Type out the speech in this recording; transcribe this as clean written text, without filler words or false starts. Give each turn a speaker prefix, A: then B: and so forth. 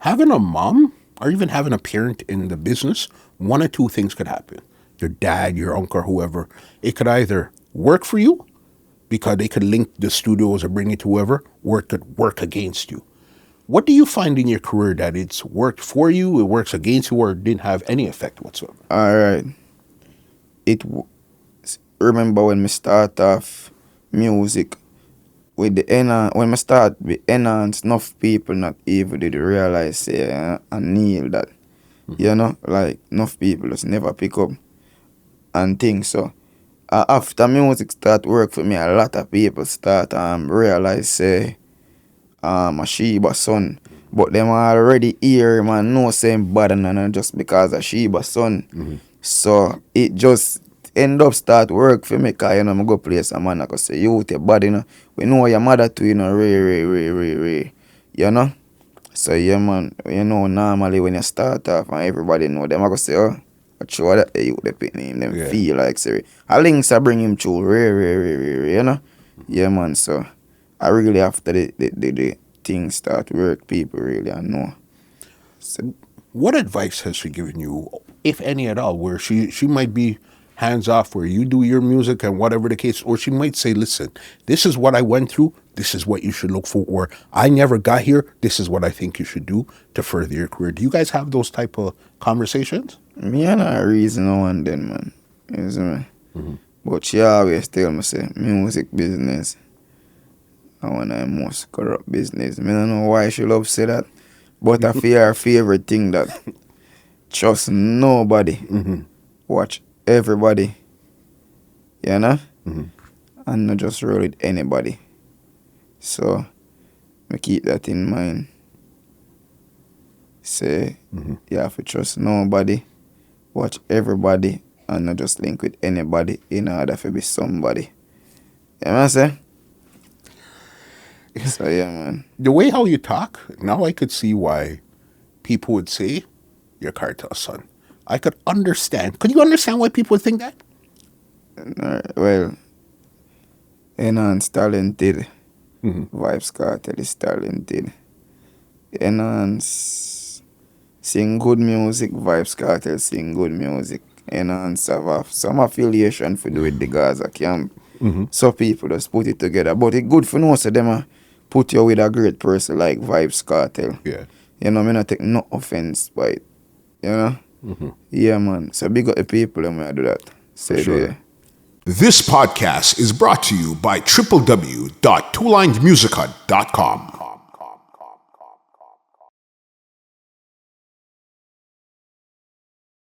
A: Having a mom or even having a parent in the business, one or two things could happen. Your dad, your uncle, whoever, it could either work for you because they could link the studios or bring it to whoever, or it could work against you. What do you find in your career that it's worked for you, it works against you, or it didn't have any effect whatsoever?
B: All right. It w- Remember when me start off music with the when me start with Enhance, enough people not even did realize say and Neil that like enough people just never pick up and things. So after music start work for me, a lot of people start realize say a Sheba son. But them already hear man know same bad and just because of Sheba son. So it just end up start work for me cause me go place a man I go say you with your body we know your mother too Ray. So yeah man, normally when you start off and everybody know them I go say oh I sure that you the pick name them feel like say a links I bring him through Ray. Yeah man, so I really after the things start work people really I know. So,
A: What advice has she given you, if any at all, where she might be hands off where you do your music and whatever the case, or she might say, listen, this is what I went through, this is what you should look for, or I never got here, this is what I think you should do to further your career. Do you guys have those type of conversations?
B: me and a reason no one then man. You see me? But she always tell me say music business and one of the most corrupt business. I don't know why she love say that. But I feel her favorite thing that trust nobody. Watch everybody. You know? And not just roll with anybody. So I keep that in mind. Say you have to trust nobody. Watch everybody and not just link with anybody in order to be somebody. You know what I'm saying? So yeah man.
A: The way how you talk, now I could see why people would say you're Cartel's son. I could understand. Could you understand why people would think that?
B: Well, Enhance talented. Vibes Cartel is talented. Enhance sing good music. Vibes Cartel sing good music. Enhance have some affiliation for do with the Gaza camp. So people just put it together. But it's good for know so them put you with a great person like Vibes Cartel.
A: Yeah.
B: Me not take no offense by it. Yeah man. So big up the people when I do that. Say
A: sure.
B: there.
C: This podcast is brought to you by www.twolinesmusichut.com.